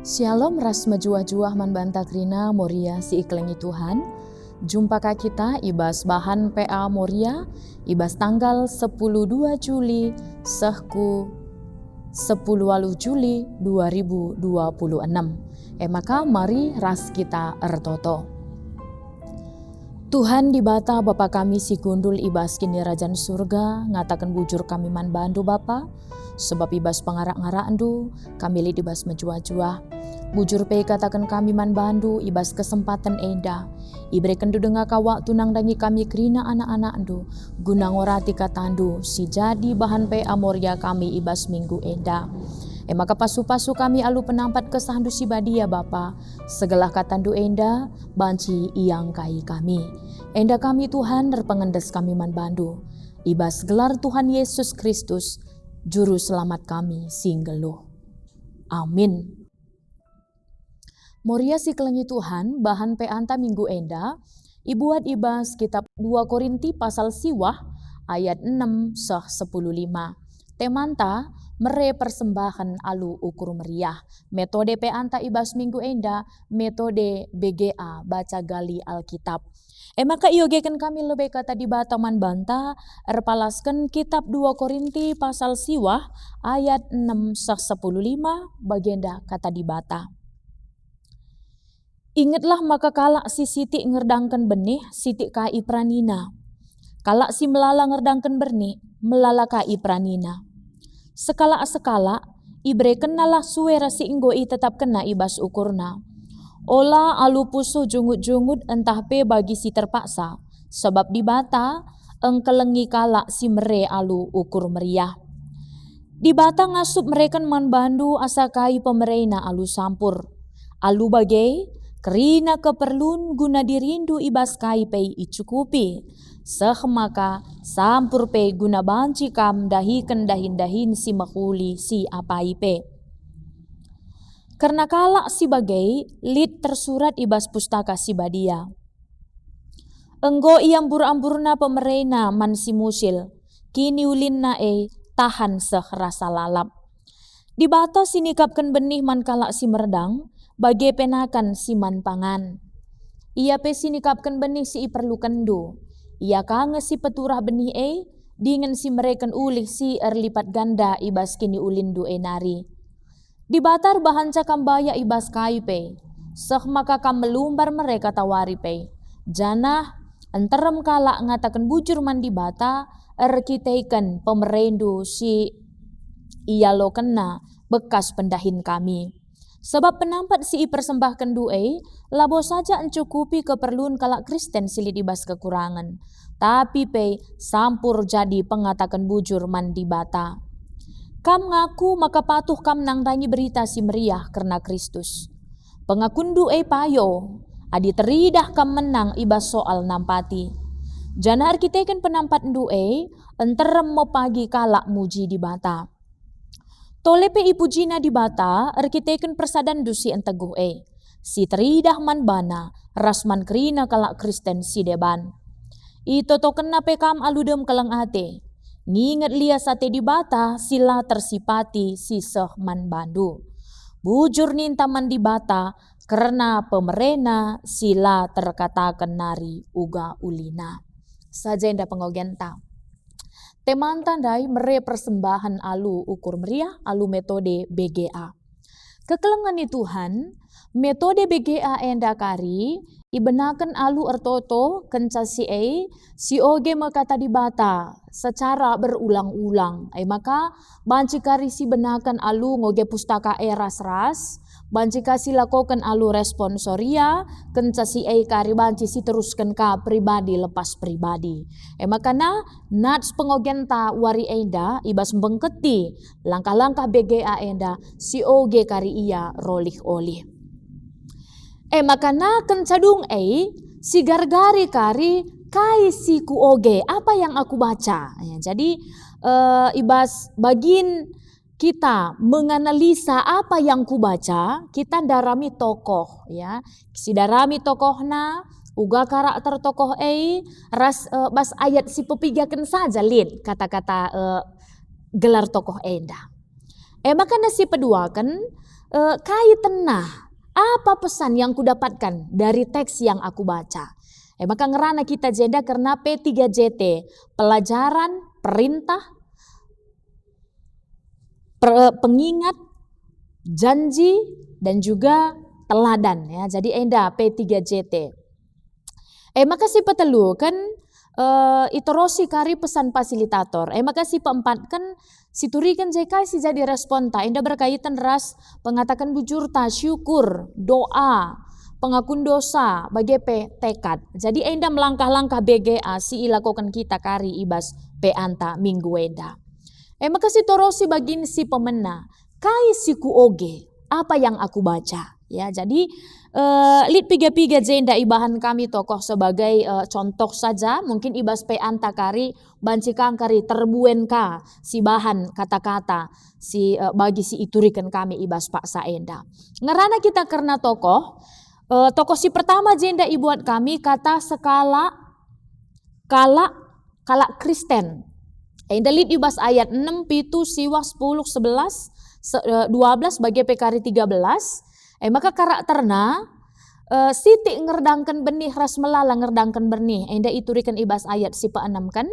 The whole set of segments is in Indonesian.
Shalom ras majuah-juah man banta krina Moria si iklengi Tuhan. Jumpa kita ibas bahan PA Moria ibas tanggal 12 Juli sehku 10 Juli 2026. Maka mari ras kita ertoto. Tuhan di bata Bapa kami si gundul ibas kini rajan surga ngatakan bujur kami man bandu Bapa. Sebab ibas pengarak-ngarak andu kami lid ibas menjuah-juah. Bujur pe katakan kami man bandu ibas kesempatan enda. Ibrekan du dengar kawak tunang dangi kami kerina anak-anak andu. Guna ngorati katandu si jadi bahan pe amoria kami ibas minggu enda. Maka pasu-pasu kami alu penampat kesahandu si badia Bapa. Segala katandu enda banci iang kai kami. Enda kami Tuhan terpengendes kami man bandu. Ibas gelar Tuhan Yesus Kristus Juru selamat kami singgelo. Amin. Moria si kelengi Tuhan bahan peanta minggu enda. Ibuat ibas kitab 2 Korinti pasal siwah ayat 6 sah 10:5. Temanta mere persembahan alu ukur meriah. Metode peanta ibas minggu enda metode BGA baca gali Alkitab. Maka iogekan kami lebih kata di bataman banta erpalaskan kitab 2 Korinti pasal siwah ayat 6 sah 10:5 bagenda kata di bata. Ingatlah maka kalak si Siti ngerdangkan benih Siti kai pranina. Kalak si melala ngerdangkan benih melala kai pranina. Sekala ibre kenalah suera si inggoi tetap kena ibas ukurna. Ola alu pusu jungut-jungut entah pe bagi si terpaksa. Sebab di bata engkelengi kalak si mere alu ukur meriah. Di bata ngasup mereka man bandu asakai pemerena alu sampur. Alu bagai kerina keperlun guna dirindu ibas kai pe icukupi. Sehmaka sampur pe guna banci kam dahikan dahin si makuli si apai pe. Karena kalak si bagai lid tersurat ibas pustaka si badia. Enggo iam ambur-amburna pemerena man si musil. Kini ulinna tahan seh rasa lalap. Di bata sinikapkan benih man kalak si merdang. Bagai penakan si man pangan. Ia pe sinikapkan benih si iperlukan do. Ia kange si peturah benih dengan si mereken ulih si erlipat ganda ibas kini ulin do nari. Di batar bahan cakam baya ibas kai pe. Seh maka kam melumbar mereka tawari pe. Janah enterem kalak ngatakan bujur man di bata erkiteikan pemerendu si iya lo kena bekas pendahin kami. Sebab penampat si persembahkan du'e labo saja encukupi keperluan kalak Kristen silid ibas kekurangan. Tapi pe sampur jadi pengatakan bujur man di bata. Kam ngaku maka patuh kam nangdangi berita si meriah karena Kristus. Pengakundu payo, adi teridah kam menang ibas soal nampati. Jana arkiteken penampat du'e, enterem mo pagi kalak muji di bata. Tolepe ipujina di bata, arkiteken persadan dusi enteguh Si teridah man bana, rasman kerina kalak Kristen si deban. Ito to kena pe kam aludem kalang ate. Nginget lia sate di bata sila tersipati si seh man bandu. Bujur ninta man di bata karena pemerena sila terkatakan nari uga ulina. Saja indah pengogenta. Teman tandai mere persembahan alu ukur meriah alu metode BGA. Kekelengan Tuhan metode BGA enda kari ibenakan alu ertoto kenca si oge makata di bata secara berulang-ulang. Maka banci kari si benakan alu ngoge pustaka ras-ras, banci kasi lakokan alu responsoria, kenca si kari banci si teruskan ka pribadi lepas pribadi. Maka nats pengogenta wari enda ibas bengketi langkah-langkah BGA enda si oge kari iya rolih-olih. Makana kencadung si gargari kari kai si ku oge apa yang aku baca. Jadi ibas bagin kita menganalisa apa yang ku baca, kita darami tokoh ya. Si darami tokohna uga karakter tokoh bas ayat si pepigakan saja lin kata-kata gelar tokoh enda. Makana si peduakan kaitan apa pesan yang kudapatkan dari teks yang aku baca. Maka ngerana kita jeda karena P3JT, pelajaran, perintah, pengingat, janji, dan juga teladan ya. Jadi enda P3JT. Maka si petelu kan itorosi kari pesan fasilitator. Maka si keempat kan siturikan JK si jadi respon ta. Enda berkaitan ras pengatakan bujur ta, syukur, doa, pengakun dosa, bagi tekad. Jadi enda melangkah-langkah BGA si ilakokan kita kari ibas anta minggu enda. Maka si torosi bagin si pemena. Kai siku oge apa yang aku baca. Ya, jadi lit piga-piga jenda ibahan kami tokoh sebagai contoh saja. Mungkin ibas anta kari banci kari terbuen ka si bahan kata-kata si bagi si iturikan kami ibas Pak Saenda. Ngerana kita karena tokoh si pertama jenda ibuat kami kata skala kala Kristen. Enda lit ibas ayat 6 pitu siwa 10 11 12 bagi PKR 13. Maka karakterna siti ngerdangkan benih ras melala ngerdangkan benih. Enda iturikan ibas ayat si pa-6 kan.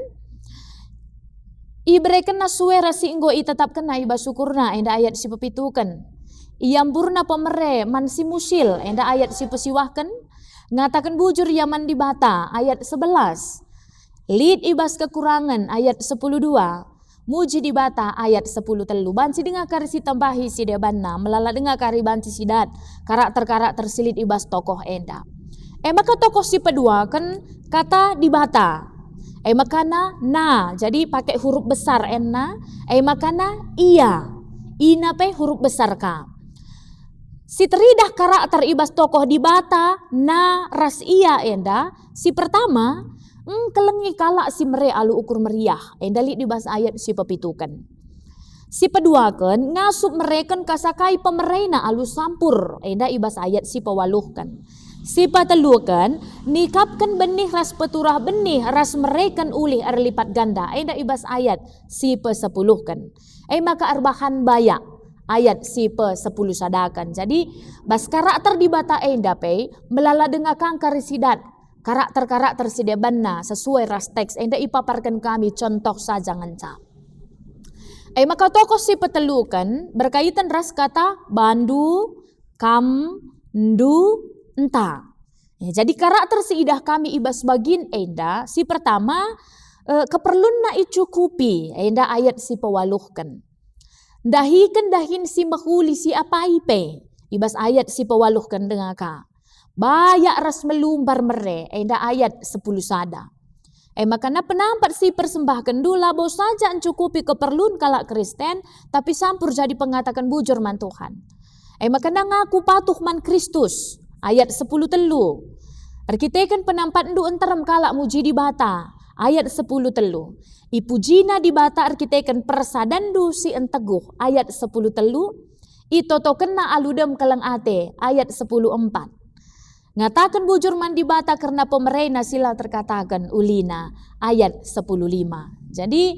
Ibreken na suera si inggo itetapkan na ibas syukurna. Enda ayat si pepitukan. Iamburna pemere man si musil. Enda ayat si pesiwahkan. Ngatakan bujur yaman di bata. Ayat 11. Lid ibas kekurangan. Ayat 10:2. Muji di bata ayat 10 telu. Banci dengar kari si tambahi si debanna. Melala dengar kari banci sidat. Karakter-karakter silit ibas tokoh enda. Maka tokoh si kedua kan kata di bata. Makana na. Jadi pakai huruf besar enna. Makana iya. Ina pe huruf besar ka. Si teridah karakter ibas tokoh di bata. Na ras iya enda. Si pertama. Kelengi kalak si mere alu ukur meriah. Endali di bahasa ayat si pepitukan. Si pedua kan ngasup mereken kasakai pemerena alu sampur. Enda ibas ayat si pewaluhkan. Si patelukan nikapkan benih ras peturah benih ras mereken ulih lipat ganda. Enda ibas ayat si pesepuluhkan. Maka arbahan bayak. Ayat si pe-10 sadakan. Jadi bas karakter di bata enda pe melala dengar kangkar sidat. Karakter-karakter si debanna sesuai ras teks. Enda ipaparkan kami contoh saja nganca. Maka tokoh si petelukan berkaitan ras kata bandu, kam, ndu, enta. Jadi karakter si idah kami ibas bagin enda. Si pertama keperluan na icukupi. Enda ayat si pewaluhkan. Dahin si mahuli si apa ipe. Ibas ayat si pewaluhkan dengar ka. Bayak ras melumbar mere. Enda ayat 10 sada. Makanya penampat si persembahkan dula bos saja mencukupi keperluan kalak Kristen. Tapi sampur jadi pengatakan bujur man Tuhan. Makanya ngaku patuh man Kristus. Ayat 10 telu. Arkitekan penampat ndu enterem kalak muji di bata. Ayat 10 telu. Ipujina di bata arkitekan persadandu si enteguh. Ayat 10 telu. Itoto kena aludem kelang ate. Ayat 10:4. Ngatakan bujur mandi bata karena pemerena sila terkatakan ulina. Ayat 10:5. Jadi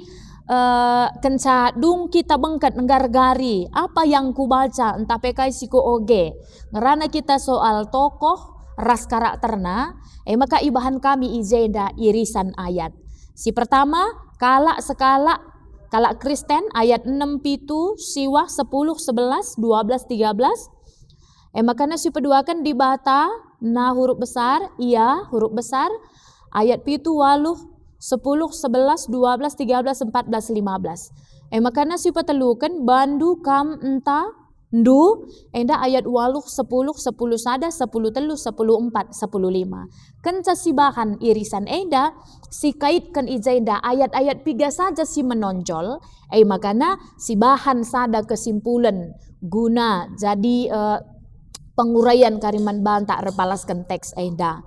kenca dung kita bengkat nggar-gari apa yang ku baca entah pekai siku oge. Ngerana kita soal tokoh ras karakterna. Maka ibahan kami ijenda irisan ayat. Si pertama kalak Kristen ayat 6 pitu siwah 10 11 12 13. Makanya si kedua kan di bata na huruf besar, iya huruf besar, ayat pitu waluh 10 11 12 13 14 15. Makanya si petelukan bandu kam enta ndu enda ayat waluh 10 10 sada 10 telu 10 4 10 5. Kenca si bahan irisan enda si kaitkan ijenda ayat-ayat 3 saja si menonjol. Makanya si bahan sada kesimpulan guna jadi penguraian kariman banta repalaskan teks enda.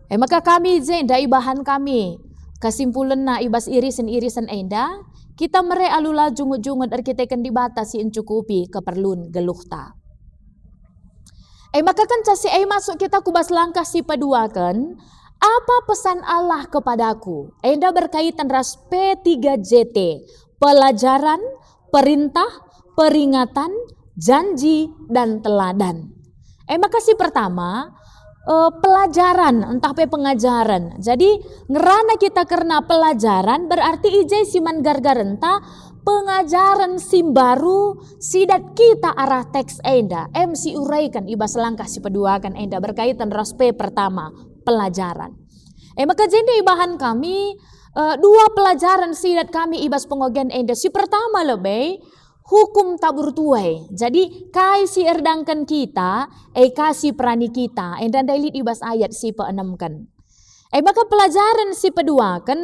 Maka kami jenda ibahan kami kesimpulan na ibas irisan enda. Kita mere alula jungut-jungut arkitekan di batas si encukupi keperluan geluhta. Maka kan casi masuk kita kubas langkah si paduakan. Apa pesan Allah kepadaku? Enda berkaitan ras P3JT. Pelajaran, perintah, peringatan, janji, dan teladan. Maka si pertama, pelajaran, entah pe pengajaran. Jadi ngerana kita karena pelajaran berarti ijai siman gargarenta pengajaran sim baru sidat kita arah teks enda. Si uraikan ibas langkah si peduakan enda berkaitan raspe pertama pelajaran. Maka jadi ibahan kami dua pelajaran sidat kami ibas pengogen enda. Si pertama lebih hukum tabur tuai. Jadi kai si erdangkan kita, kasih perani kita. Dan dailit ibas ayat si peenamkan. Maka pelajaran si peduakan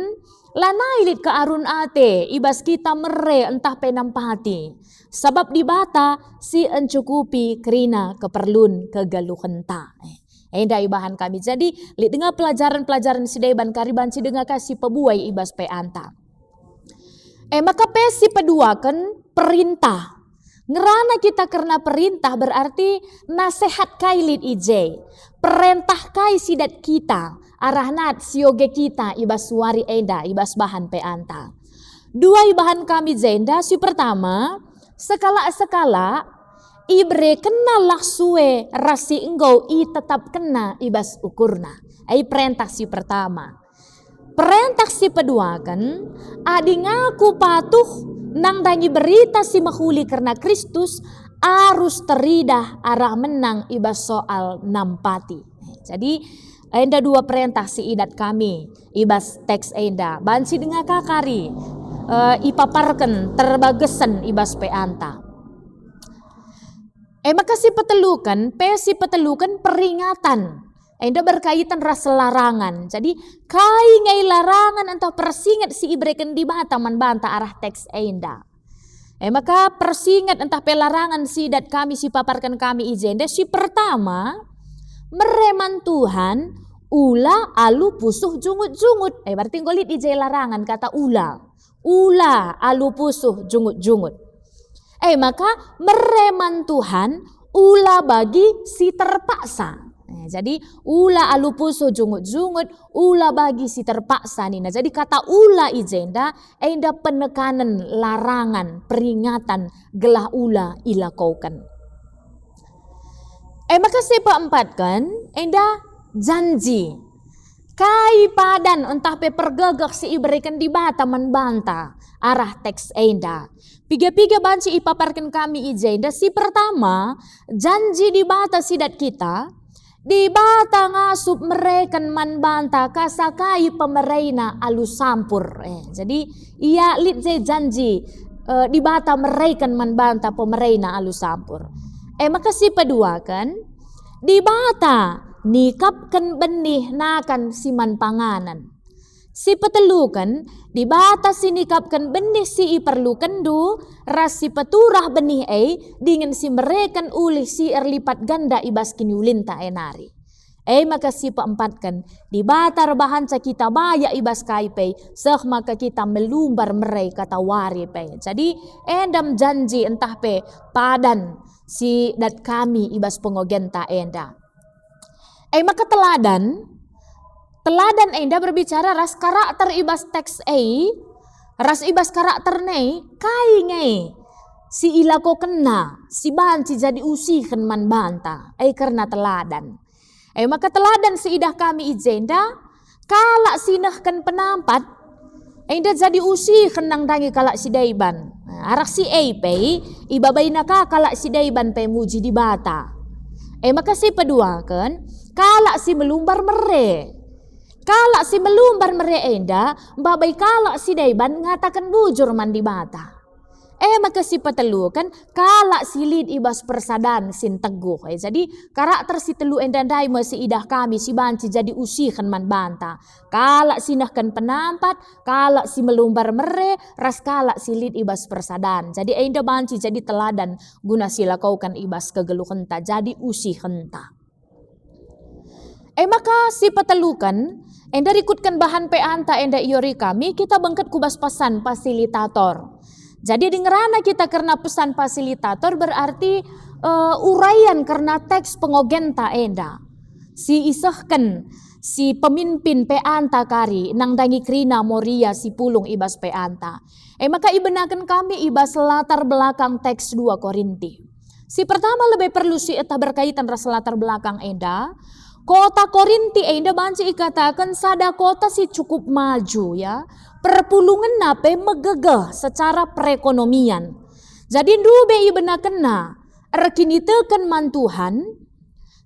lanailit ke arun ate ibas kita mere entah penampati. Sebab di bata si encukupi kerina keperlun kegaluhenta. Enda ibahan kami. Jadi lit dengar pelajaran-pelajaran si deban kariban si dengar kasih pebuai ibas pe anta. Maka pesi peduakan perintah. Ngerana kita karena perintah berarti nasihat kailit ije. Perintah kai sidat kita. Arahnat sioge kita ibas suari enda ibas bahan pe anta. Dua ibahan kami jenda. Si pertama, sekala-sekala ibre kena laksue rasi enggau i tetap kena ibas ukurna. Perintah si pertama. Perintah si peduakan, adi ngaku patuh nang dangi berita si mahuli karena Kristus arus teridah arah menang ibas soal nampati. Jadi enda dua perintah si idat kami ibas teks enda. Bansi dengar kakari ipaparken terbagesan ibas pe anta. Maka si petelukan peringatan. Enda berkaitan rasa larangan. Jadi kai ngai larangan entah persingat si ibreken di bata man banta arah teks enda. Maka persingat entah pelarangan si dat kami si paparkan kami ijende. Si pertama mereman Tuhan ula alu pusuh jungut-jungut. Berarti ngolit ije larangan kata ula. Ula alu pusuh jungut-jungut. Maka mereman Tuhan ula bagi si terpaksa. Jadi ula alupuso jungut-jungut, ula bagi si terpaksa nina. Jadi kata ula ijenda, enda penekanan, larangan, peringatan, gelah ula ilakaukan. Maka si keempat kan, enda janji. Kai padan entah pe pergagak si iberikan di bata menbanta arah teks enda. Piga-piga banci ipaparkan kami ijenda. Si pertama, janji di bata sidat kita. Di bata ngasup merekan man banta kasakai pemerena alu sampur. Jadi ia lit janji di bata merekan man banta pemerena alu sampur. Maka si peduakan di bata nikapkan benih nakan siman panganan. Si petelukan di bata si nikapkan benih si iperlukan du ras si peturah benih dengan si merekan ulih si erlipat ganda ibas kini ulinta enari. Maka si peempatkan di bata rebahan sa kita baya ibas kaipe seh maka kita melumbar merei kata wari pe. Jadi endam janji entah pe padan si dat kami ibas pengogenta enda. Maka teladan enda berbicara ras karakter ibas teks ras ibas karakter nei kai ngai si ilako kena si banci jadi usihan man banta karena teladan. Maka teladan si idah kami ijenda kalak sinahkan penampat enda jadi usihan nang dangi kalak si daiban. Arak si pe ibabai naka kalak si daiban pe muji di bata. Maka si peduakan kalak si melumbar mere. Kalak si melumbar mere enda, babai kalak si daiban ngatakan bujur man di bata. Maka si petelukan kalak si lid ibas persadan sin teguh. Jadi karakter si telu enda dai masih idah kami si banci jadi usihan man banta. Kalak sinahkan penampat, kalak si melumbar mere, ras kalak si lid ibas persadan. Jadi enda banci jadi teladan guna sila kaukan ibas kegeluhenta jadi usihenta. Maka si petelukan enda rikutkan bahan pe anta enda iori kami kita bangkat kubas pesan fasilitator. Jadi dengerana kita karena pesan fasilitator berarti uraian karena teks pengogenta enda. Si isahkan si pemimpin pe anta kari nang dangi krina moria si pulung ibas pe anta. Maka ibenakan kami ibas latar belakang teks 2 Korinti. Si pertama lebih perlu si eta berkaitan ras latar belakang enda. Kota Korinti enda banci ikatakan sada kota si cukup maju ya. Perpulungan nape megegeh secara perekonomian. Jadi ndube ibena kena rekini teken mantuhan.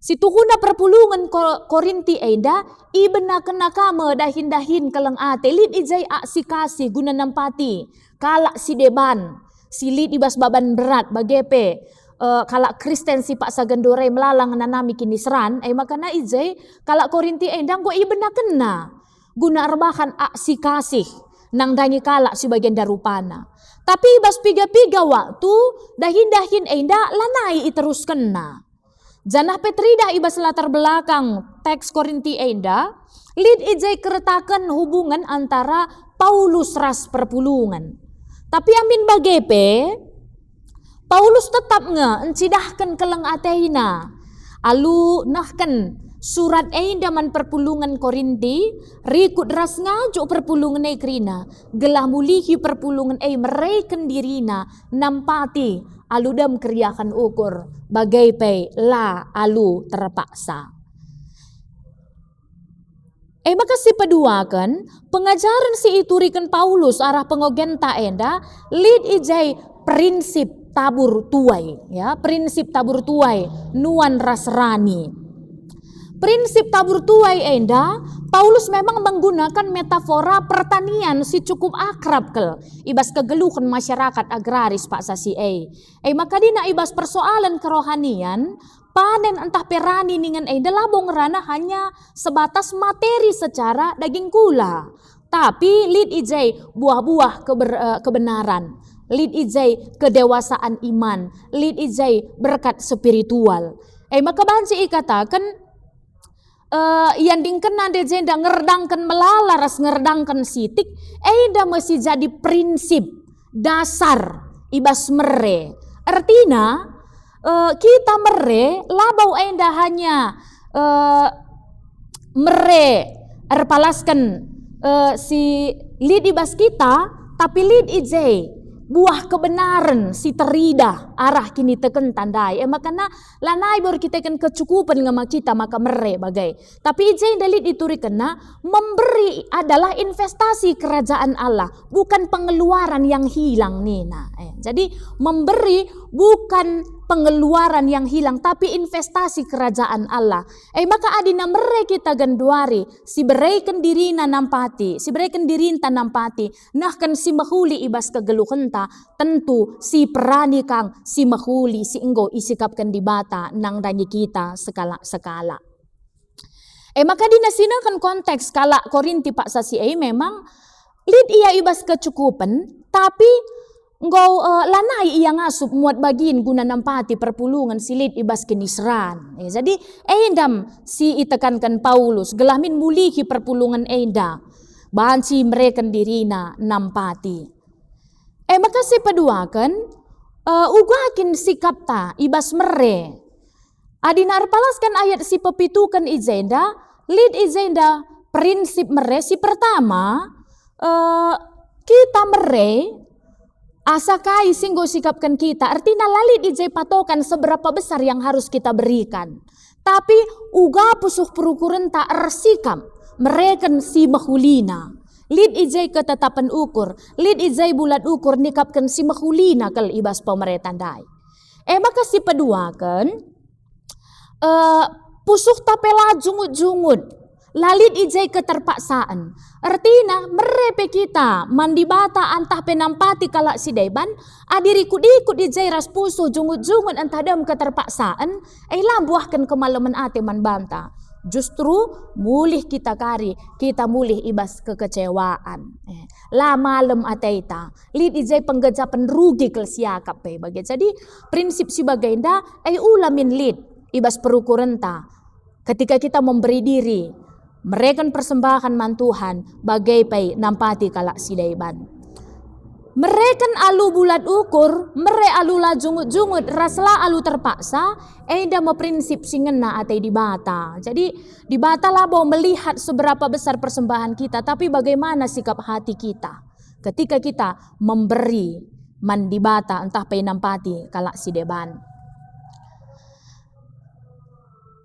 Si tuhuna perpulungan Korinti enda ibena kena kame dahin keleng ate lid ijai aksi kasih guna nampati kalak si deban si lid ibas baban berat bagepe kalak Kristen si pak sagendore melalang nanami kini seran makana ijai kalak Korinti enda go ibena kena guna rebahan aksi kasih nang dangi kalak si bagian darupana tapi ibas piga-piga waktu dahin enda lanai iterus kena. Janah Petrida ibas latar belakang teks Korinti enda lid ijai keretakan hubungan antara Paulus ras perpulungan. Tapi amin bagepe Paulus tetap encidahkan keleng ateina. Alu nahkan surat enda man perpulungan Korinti rikut ras ngajuk perpulungan krina gelah mulihi perpulungan mereken dirina nampati alu dam keriakan ukur bagai pe la alu terpaksa. Maka si peduakan pengajaran si iturikan Paulus arah pengogenta enda lid ijai prinsip tabur tuai ya, prinsip tabur tuai nuan rasrani. Prinsip tabur tuai enda Paulus memang menggunakan metafora pertanian si cukup akrab kel ibas kegeluhan masyarakat agraris pak sasi maka dina ibas persoalan kerohanian panen entah perani ningan labong rana hanya sebatas materi secara daging kula tapi lid ijai buah-buah kebenaran, lid ijai kedewasaan iman, lid ijai berkat spiritual. Maka banci ikatakan yang dingkena de jenda ngerdangkan melalaras ngerdangkan sitik eda masih jadi prinsip dasar ibas mere. Artinya kita mere labau enda hanya mere erpalaskan si lid ibas kita tapi lid ijai buah kebenaran si terida arah kini teken tandai makana lanai baru kita kan kecukupan ngama kita maka mere bagai tapi ijai dalit ituri kena memberi adalah investasi kerajaan Allah bukan pengeluaran yang hilang nina jadi memberi bukan pengeluaran yang hilang tapi investasi kerajaan Allah maka adina mere kita ganduari si bereikan dirina nampati si bereikan dirinta nampati nahkan si mahuli ibas kegeluhenta tentu si perani kang si mahuli si enggo isikapkan di bata nang dangi kita sekala maka dinasinakan konteks kala Korinti pak sasi memang lid ia ibas kecukupan tapi ngau lanai ia ngasup muat bagin guna nampati perpulungan silit ibas kenisran. Jadi endam si itekankan Paulus gelahmin mulihi perpulungan enda banci mereka dirina nampati. Maka si peduakan ugakin sikap ta ibas mere. Adinar palaskan ayat si pepitukan izenda lid izenda prinsip mere si pertama kita mere asa kai singgo sikapkan kita artinya lalit ijai patokan seberapa besar yang harus kita berikan tapi uga pusuh perukuran tak ersikam mereka si mahulina lid ijai ketetapan ukur lid ijai bulat ukur nikapkan si mahulina kal ibas pemerintahan dai maka si peduakan pusuh tapela jungut-jungut lalit ijai keterpaksaan. Artinya merepe kita mandibata antah penampati kalak si deban adirikut-ikut ijai ras pusuh jungut-jungut antah dam keterpaksaan lambuahkan kemalaman ate man banta. Justru mulih kita kari kita mulih ibas kekecewaan. La malam ateita lid ijai penggejapan rugi kel siakap bagai. Jadi prinsip si bagenda ulamin lid ibas perukurenta ketika kita memberi diri mereka persembahan mantuhan bagai pai nampati kalak sidaiban. Mereka alu bulat ukur, mere alu la jungut-jungut, rasla alu terpaksa, eda me prinsip singena atei dibata. Jadi dibata labo melihat seberapa besar persembahan kita, tapi bagaimana sikap hati kita ketika kita memberi mandibata entah pai nampati kalak sideban.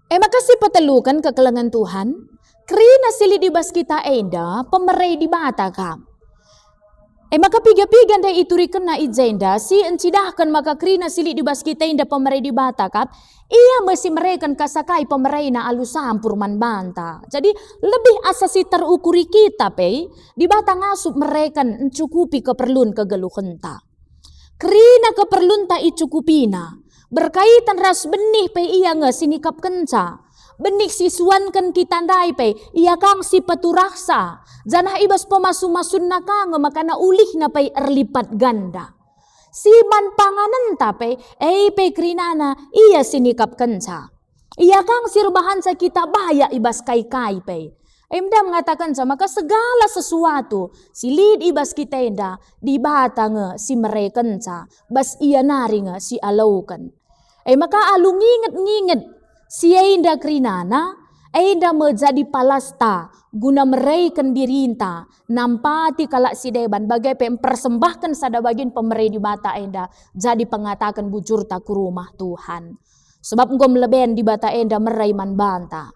Makasih patelukan kekelengan Tuhan. Kerina sili di bas kita enda pemerai di bata kam. Maka piga-piga nda iturikan na ijenda si encidahkan maka kerina sili di bas kita enda pemerai di bata kap. Ia masih merekan kasakai pemerai na alusampur man banta. Jadi lebih asasi terukuri kita pe di bata ngasup merekan mencukupi keperluan kegeluhan ta. Kerina keperluan ta icukupina. Berkaitan ras benih pe iya nge sinikap kenca. Benih siswankan kita ndai pe iya kang si peturaksa. Janah ibas pemasu-masun na kang makana ulih na pe erlipat ganda. Si man panganan tape pe krinana iya sinikap kenca. Iya kang sirbahan sa kita baya ibas kai-kai pe. Emda mengatakan sama maka segala sesuatu silid ibas kita enda di bata nge si merekenca bas iya nari nge si alaukan. Maka alu nginget-nginget si enda krinana enda menjadi palasta guna meraikan dirinta nampati kalak si deban bagai mempersembahkan sada bagian pemerai di bata enda jadi pengatakan bujur tak rumah Tuhan. Sebab engkau meleben di bata enda merai man banta.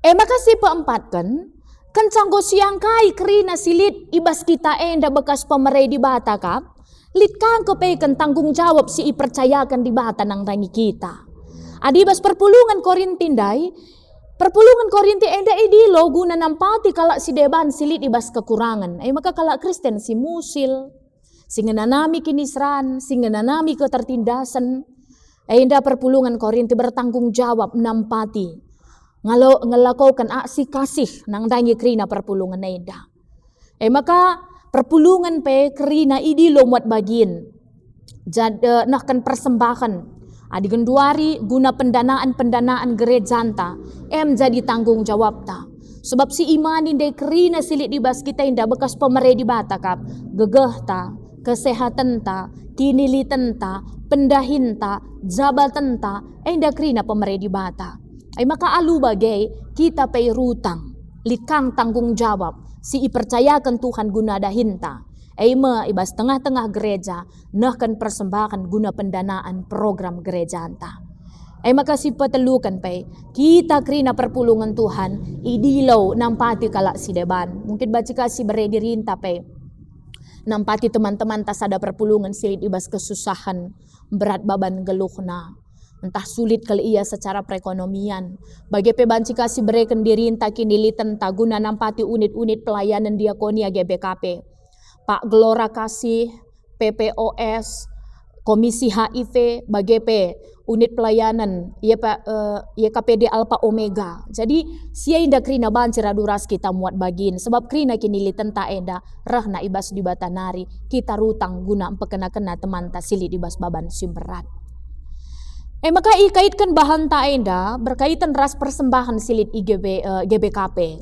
Maka si peempatkan, kencang go siang kai kerina silit ibas kita enda bekas pemerai di bata kap, lit kang kepekan tanggung jawab si ipercayakan di bata nang rangi kita. Adibas perpulungan Korinti dai, perpulungan Korinti enda idilo guna nampati kalak si deban silit ibas kekurangan. Maka kalak Kristen si musil, si ngenanami kinisran, si ngenanami ketertindasan. Enda perpulungan Korinti bertanggung jawab nampati. Ngelakukan aksi kasih nang dangi kerina perpulungan enda. Maka perpulungan pe kerina idilo muat bagin. Jadi nahkan persembahan. Adigan duari guna pendanaan gerejanta. Jadi tanggung jawab ta. Sebab si imanin de kerina silit di bas kita indah bekas pemerai di bata kap. Gegeh ta, kesehatan ta, kinilitan ta, pendahin ta, jabatan ta. Indah kerina pemerai di bata. Maka alu bagai kita pay rutang, likang tanggung jawab, si ipercayakan Tuhan guna dahinta. Ibas tengah-tengah gereja, nahkan persembahan guna pendanaan program gereja anta. Maka si petelukan pay, kita kerina perpulungan Tuhan, idilau nampati kalak si deban. Mungkin baca si beredirinta pay, nampati teman-teman tas ada perpulungan silit ibas kesusahan, berat baban geluhna. Entah sulit kali ia secara perekonomian. Bagi pebanci kasih bereken diri entah kinilitan taguna nampati unit-unit pelayanan diakonia GBKP. Pak Gelora Kasih, PPOS, Komisi HIV, BGP, unit pelayanan, YKPD Alpha Omega. Jadi sia inda krina banci raduras kita muat bagin. Sebab krina kinilitan ta enda rahna ibas di batanari. Kita rutang guna empekena-kena teman ta sili ibas baban simberat. Maka ikaitkan bahan ta enda berkaitan ras persembahan silit GBKP.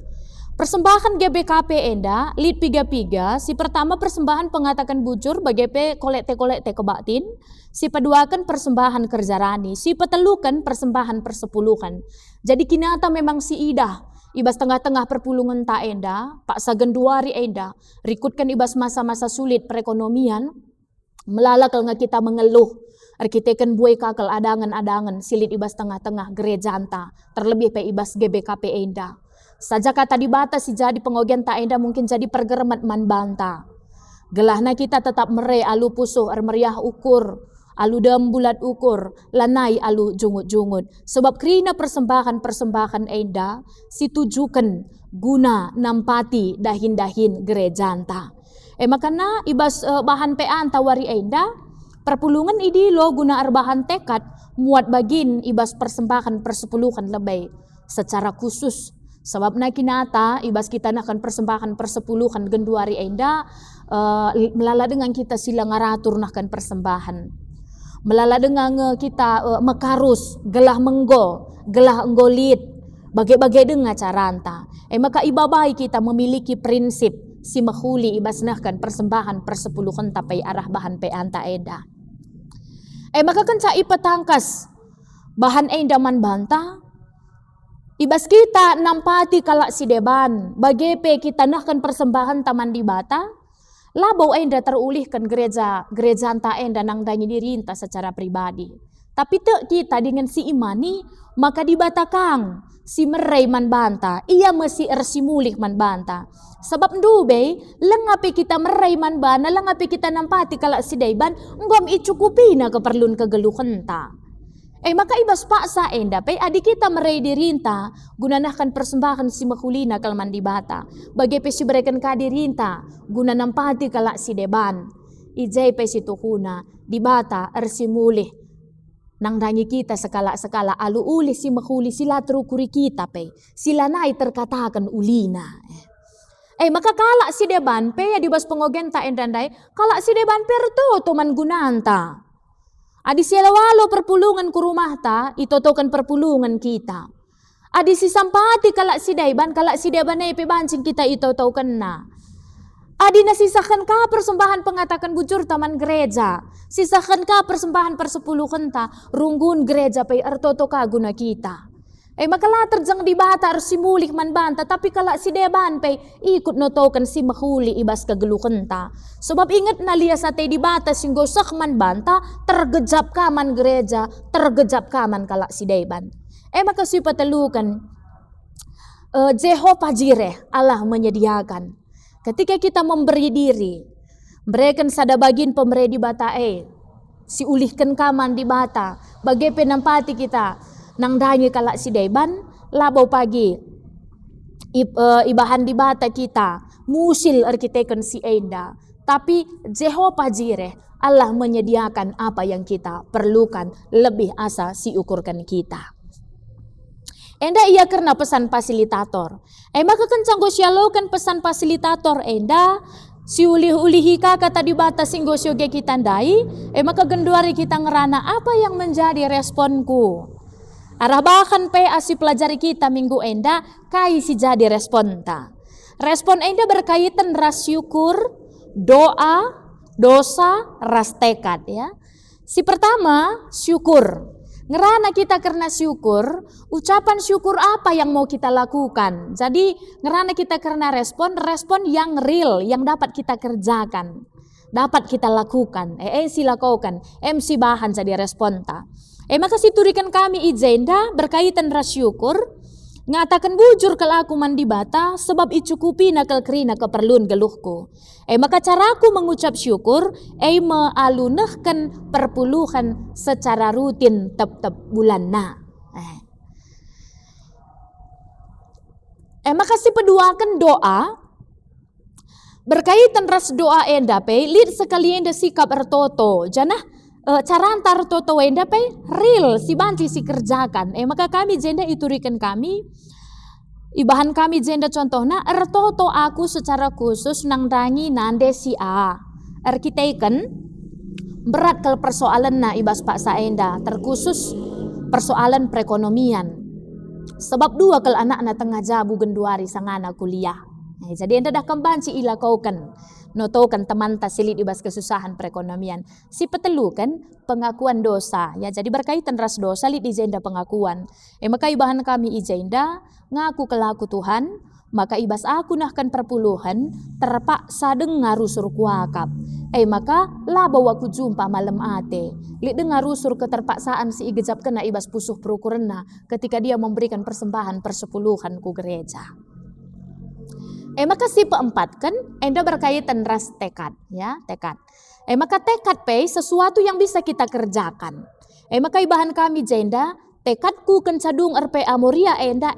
Persembahan GBKP enda lit piga-piga. Si pertama persembahan pengatakan bujur bagi kolekte kebatin. Si peduakan persembahan kerja rani. Si petelukan persembahan persepuluhan. Jadi kinata memang si idah. Ibas tengah-tengah perpulungan ta enda. Pak Sagenduari enda. Rikutkan ibas masa-masa sulit perekonomian. Melalakal nga kita mengeluh. Arkiteken buai kakal adangan-adangan silit ibas tengah-tengah gereja anta. Terlebih pe ibas GBKP enda. Saja kata dibatas si jadi pengogian ta enda mungkin jadi pergeremat man banta. Gelahna kita tetap mere alu pusuh meriah ukur. Alu dembulat ukur. Lanai alu jungut-jungut. Sebab kerina persembahan-persembahan enda. Si tujukan guna nampati dahin-dahin gereja anta. Makana ibas bahan pe anta wari enda. Perpulungan idilo guna arbahan tekad muat bagin ibas persembahan persepuluhan lebih secara khusus. Sebab na kinata ibas kita nakan persembahan persepuluhan genduari enda melala dengan kita sila ngaratur nakan persembahan. Melala dengan kita mekarus gelah menggo, gelah enggolit bagai-bagai dengan caranta. Maka ibabai kita memiliki prinsip si mahuli ibas nakan persembahan persepuluhan tapai arah bahan pe anta eda. Maka kan cai petangkas bahan enda man banta. Ibas kita nampati kalak si deban. Bagepe kita nahkan persembahan taman di bata. Labau enda terulihkan gereja anta enda nang dangi dirinta secara pribadi. Tapi te kita dengan si imani maka dibatakang si merai man banta, ia mesti ersimulih man banta. Sebab ndube lengapi kita merai man bana, lengapi kita nampati kalau si daiban ngom icukupi na keperluan kegeluhan ta. Maka ibas paksa enda pe adik kita merai dirinta gunanakan persembahan si makulina kalman di bata. Bagi pe si berikan kadirinta guna nampati kalak si deban. Ijay pe si tuhuna di bata ersimulih nang dangi kita sekala alu uli si makuli sila terukuri kita pe sila nai terkatakan ulina. Maka kalak si deban pe ya dibas pengogen ta endandai kalak si deban perto toman gunanta. Adi sialawalo perpulungan ku rumah ta, itotokan perpulungan kita. Adi si sampati kalak si deban pe bancing kita itotokan na. Adi nasisakan ka persembahan pengatakan bujur taman gereja. Sisakan ka persembahan persepuluhan ta, runggun gereja pe ertoto ka guna kita. Maka lah terjang di bata harus simulik man banta, tapi kalak si deban pe ikut notokan si mahuli ibas kegeluhan ta. Sebab ingat na liya sate di bata singgosak man banta, tergejap ka man gereja, tergejap ka man kalak si deban. Maka si patelukan Jehovah Jireh, Allah menyediakan. Ketika kita memberi diri, berikan sada bagin pemberi di bata si ulihkan kaman di bata, bagai penampati kita nang dangi kalak si deban, labau pagi ibahan di bata kita, musil arkiteken si enda. Tapi Jehovah Jireh, Allah menyediakan apa yang kita perlukan, lebih asa si ukurkan kita. Enda ia karena pesan fasilitator. Maka kencang go sialokan pesan fasilitator enda si ulih-ulihi kata di batas singgo syoge kita ndai. Maka genduari kita ngerana apa yang menjadi responku. Arah bahkan pe asi pelajari kita minggu enda kai si jadi respon ta. Respon enda berkaitan ras syukur, doa, dosa, ras tekad ya. Si pertama syukur. Ngerana kita karena syukur, ucapan syukur apa yang mau kita lakukan. Jadi ngerana kita karena respon yang real, yang dapat kita kerjakan, dapat kita lakukan. Si lakukan, si bahan jadi respon ta. Maka siturikan kami ijenda berkaitan ras syukur, ngatakan bujur kalau aku mandi bata sebab icukupi nakal kerina keperluan geluhku. Maka caraku mengucap syukur, mealunahkan perpuluhan secara rutin tep-tep bulan na. Maka si peduakan doa, berkaitan ras doa enda pe, lid sekali enda sikap ertoto, janah cara antar toto wenda pe real si banci si kerjakan. Maka kami jenda iturikan kami ibahan kami jenda contohnya ertoto aku secara khusus nang dangi nande si a arkiteken berat kalau persoalan na ibas pak saenda terkhusus persoalan perekonomian. Sebab dua kalau anak na tengah jabu genduari sangana kuliah. Jadi enda dah kembanci ilakaukan notokan teman tasilit ibas kesusahan perekonomian. Si petelu kan pengakuan dosa ya, jadi berkaitan ras dosa lid ijenda pengakuan. Maka ibahan kami ijenda ngaku kelaku Tuhan, maka ibas aku nahkan perpuluhan terpaksa dengar rusur kuakap. Maka laba waku jumpa malam ate lid dengar rusur keterpaksaan si igejap kena ibas pusuh perukurna ketika dia memberikan persembahan persepuluhan ku gereja. Maka si keempat kan enda berkaitan ras tekad ya, tekad. Maka tekad pe sesuatu yang bisa kita kerjakan. Maka ibahan kami jenda tekadku kencadung RP Amoria enda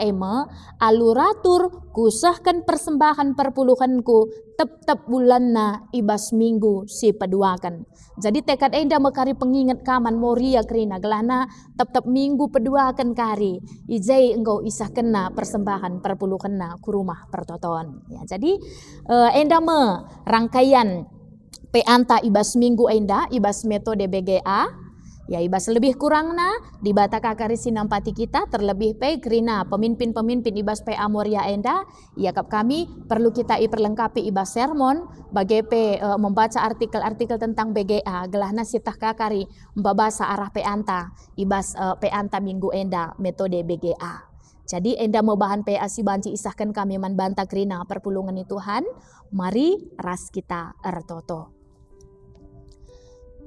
aluratur kusahkan persembahan perpuluhanku tep bulan na ibas minggu si peduakan. Jadi tekad enda mekari pengingat kaman Moria kerina gelana tep minggu peduakan kari ijai engkau isah kena persembahan perpuluhan na ku rumah pertoton ya. Jadi enda rangkaian pe anta ibas minggu enda ibas metode BGA. Ya ibas lebih kurang na di bata kakari sinampati kita terlebih pe kerina pemimpin-pemimpin ibas pe Amoria enda yakap kami perlu kita perlengkapi ibas sermon bagai pe membaca artikel-artikel tentang BGA gelahna sitah kakari membabasa arah pe anta ibas pe anta minggu enda metode BGA. Jadi enda mau bahan pe asibanci isahkan kami man banta kerina perpulungan Tuhan, mari ras kita ertoto.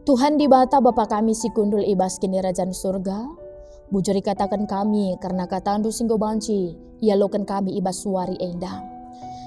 Tuhan di bata Bapa kami si kundul ibas kini rajan surga. Bujuri katakan kami karena katandu singgo banci. Ia lokan kami ibas suari endah.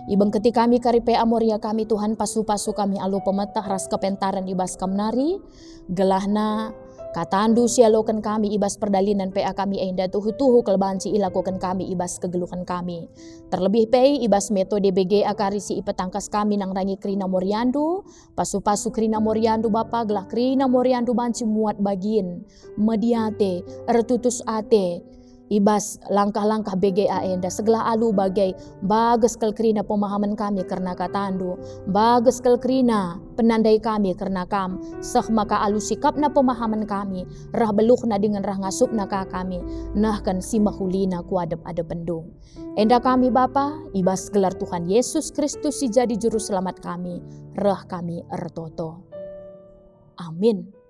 Ibang keti kami karipe amoria kami Tuhan pasu-pasu kami alu pemetah ras kepentaran ibas kamnari. Gelahna katandu sialokan kami ibas perdalinan PA kami enda tuhu-tuhu kelbanci ilakukan kami ibas kegeluhan kami. Terlebih pei ibas metode BG akarisi ipetangkas kami nang rangi krina moriandu. Pasu-pasu krina moriandu Bapa gelah krina moriandu banci muat bagin. Mediate, ertutus ate. Ibas langkah-langkah BGA enda segala alu bagai bagus kelkrina pemahaman kami karena katandu, bagus kelkrina penandai kami karena kam, sah maka alu sikap na pemahaman kami, rah beluhna dengan rah ngasup na ka kami, nah kan si mahulina ku adep pendung. Enda kami Bapa, ibas gelar Tuhan Yesus Kristus si jadi juru selamat kami, rah kami ertoto. Amin.